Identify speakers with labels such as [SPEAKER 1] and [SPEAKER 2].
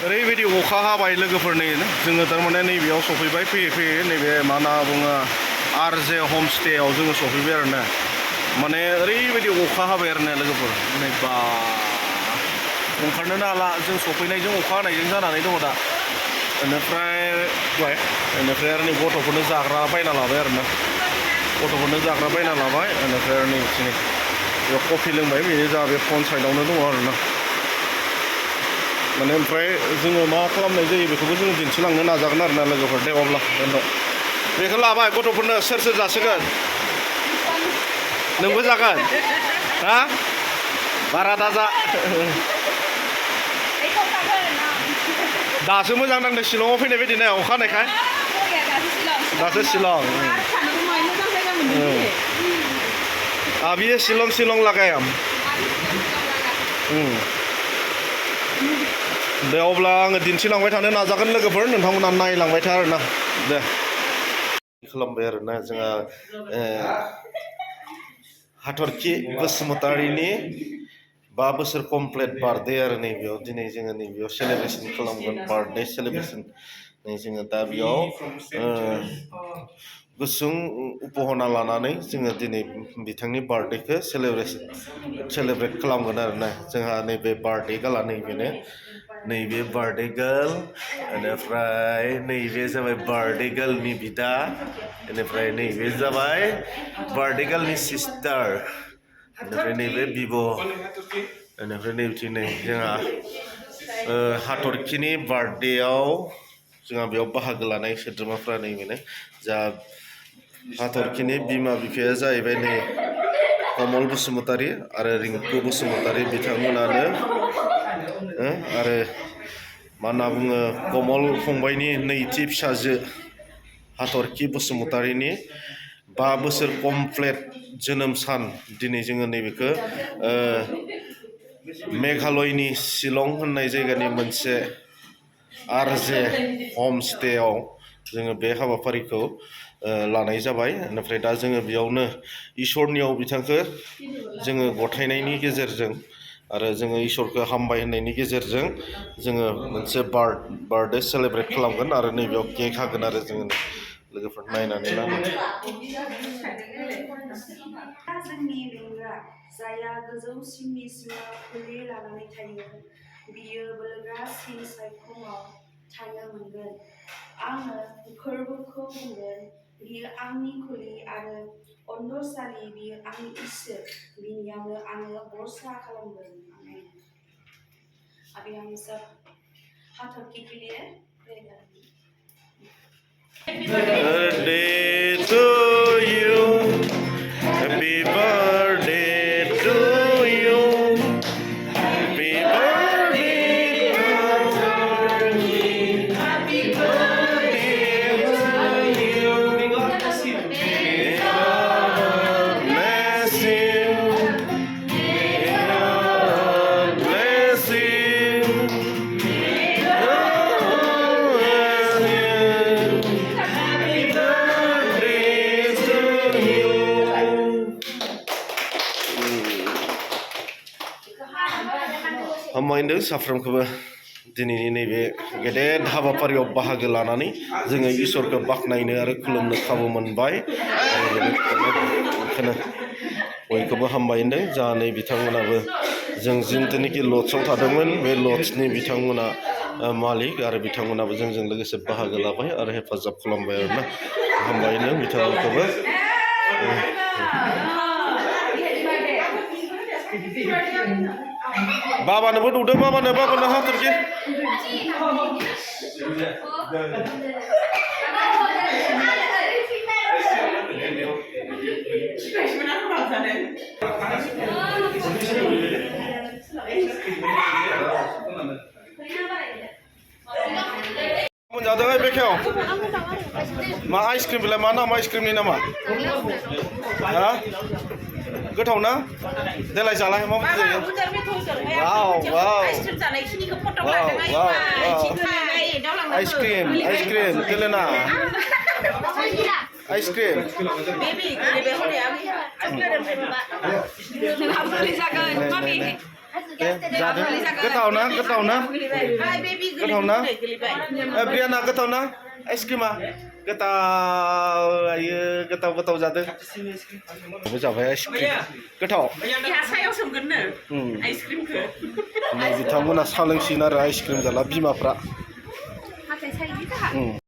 [SPEAKER 1] ओरैबायदि अखा हाबाय लोगोफोरनि जोङो थारमाने नैबेयाव सफैबाय फैयै फैयै नैबे मा होनना बुङो आरजे हमस्टेआव जोङो सफैबाय आरोना माने ओरैबायदि अखा हाबाय आरोना लोगोफोर नै बा ओंखारनोनो हाला जों सफैनायजों अखा हानायजों जानानै दङ दा बेनिफ्राय आरो नै गथ'फोरनो जाग्रा बायना लाबाय आरोना गथ'फोरनो जाग्रा बायना लाबाय बेनिफ्राय आरो नै बिथिं बे कफि लोंबाय बेनो जा बे फन साइडआवनो दङ आरोना माने ओमफ्राय जोङो मा खालामनाय जायो बेखौबो जोङो दिन्थिलांनो नाजागोन आरोना लोगोफोर दे अब्ला दोनथ' बेखौ लाबाय गथ'फोरनो सोर सोर जासिगोन नोंबो जागोन हा बारा दाजा दासो मोजां नांदों शिलंआव फैनाय बायदि ना अखा हानायखाय दासो शिलं अभी ये शिलं लगाया दे अब्ला आङो दिन्थिलांबाय थानो नाजागोन लोगोफोर नोंथांमोना नायलांबाय था आरोना दे खालामबाय आरोना जोंहा हाथरखि बसुमतारिनि 5 बोसोर कमप्लिट बार्थडे आरो नैबेयाव दिनै जोङो नैबेयाव सेलेब्रेसन खालामगोन बार्थडे सेलेब्रेसन जोङो दा बेयाव गुसुं उपहाना लानानै जोङो दिनै बिथांनि बार्थडेखौ सेलेब्रेट खालामगोन आरोना जोंहा नैबे बार्थडे गाला नैबेनो नैबे बार्थडे गार्ल बेनिफ्राय नैबे जाबाय बार्थडे गार्लनि बिदा बेनिफ्राय नैबे जाबाय बार्थडे गार्लनि सिस्टार बेनिफ्राय नैबे बिब' बेनिफ्राय नैबेथिं नै जोंहा हाथरखिनि बार्थडेआव जोंहा बेयाव बाहागो लानाय सोद्रोमाफ्रा नैबेनो जा हाथरखिनि बिमा बिफाया जाहैबाय नै कमल बसुमतारी आरो रिंकु बसुमतारी बिथांमोनानो आरो मा होनना बुङो कमल फंबायनि नैथि फिसाजो हाथरखि बसुमतारीनि 5 बोसोर कमप्लिट जोनोम सान दिनै जोङो नैबेखौ मेघालयनि शिलं होननाय जायगानि मोनसे आरजे हमस्टेआव जोङो बे हाबाफारिखौ लानाय जाबाय बेनिफ्राय दा जोङो बेयावनो इसोरनियाव बिथांखौ जोङो गथायनायनि गेजेरजों आरो जोङो इसोरखौ हामबाय होननायनि गेजेरजों जोङो मोनसे बार्थडे सेलेब्रेट खालामगोन आरो नैबेयाव केक हागोन आरो जोङो लोगोफोर नायनानै लानो
[SPEAKER 2] जोंनि बेंग्रा जाया गोजौसिननि सिङाव खुलि लानानै थायो बियो बोलोग्रासिन सायखङाव थानो मोनगोन आङो फोरबोखौ बुंगोन बियो आंनि खुलि आरो अन्डसालि बियो आंनि इसोर बिनियावनो आङो भरसा खालामगोन आमेन अभी हम सब हाथरखी के लिए प्रे करेंगे
[SPEAKER 1] Happy birthday to you. Happy birthday to you. Happy birthday to you. Happy birthday to you. May God bless you. May God bless you. May God bless you. May God bless you. हामबायदों साफ्रोमखौबो दिनैनि नैबे गेदेर हाबाफारियाव बाहागो लानानै जोङो इसोरखौ बाख्नायनो आरो खुलुमनो खाबु मोनबाय बेनिखायनो बयखौबो हामबाय होनदों जा नै बिथांमोनाबो जों जिथुनिखि लजआव थादोंमोन बे लजनि बिथांमोना मालिक आरो बिथांमोनाबो जोंजों लोगोसे बाहागो लाबाय आरो हेफाजाब खालामबाय आरोना हामबाय होनदों बिथांमोनखौबो बाबानोबो नुदों बाबानो हाथरखि मोनजादों बेखेव मा आइसक्रिम बिलाय मा नाम आइसक्रिमनि नामा हा गोथाव ना देलाय जालाय मा बायदि जायो वाव वाव आइसक्रिम गेलेना आइसक्रिम जादों गोथाव ना गोथाव ना ब्रियाना गोथाव ना आइसक्रिमा गोथाव आयो गोथाव जादों जाबाय आइसक्रिम गोथाव बिथांमोना सा लोंसिगोन आरो आइसक्रिम जाला बिमाफ्रा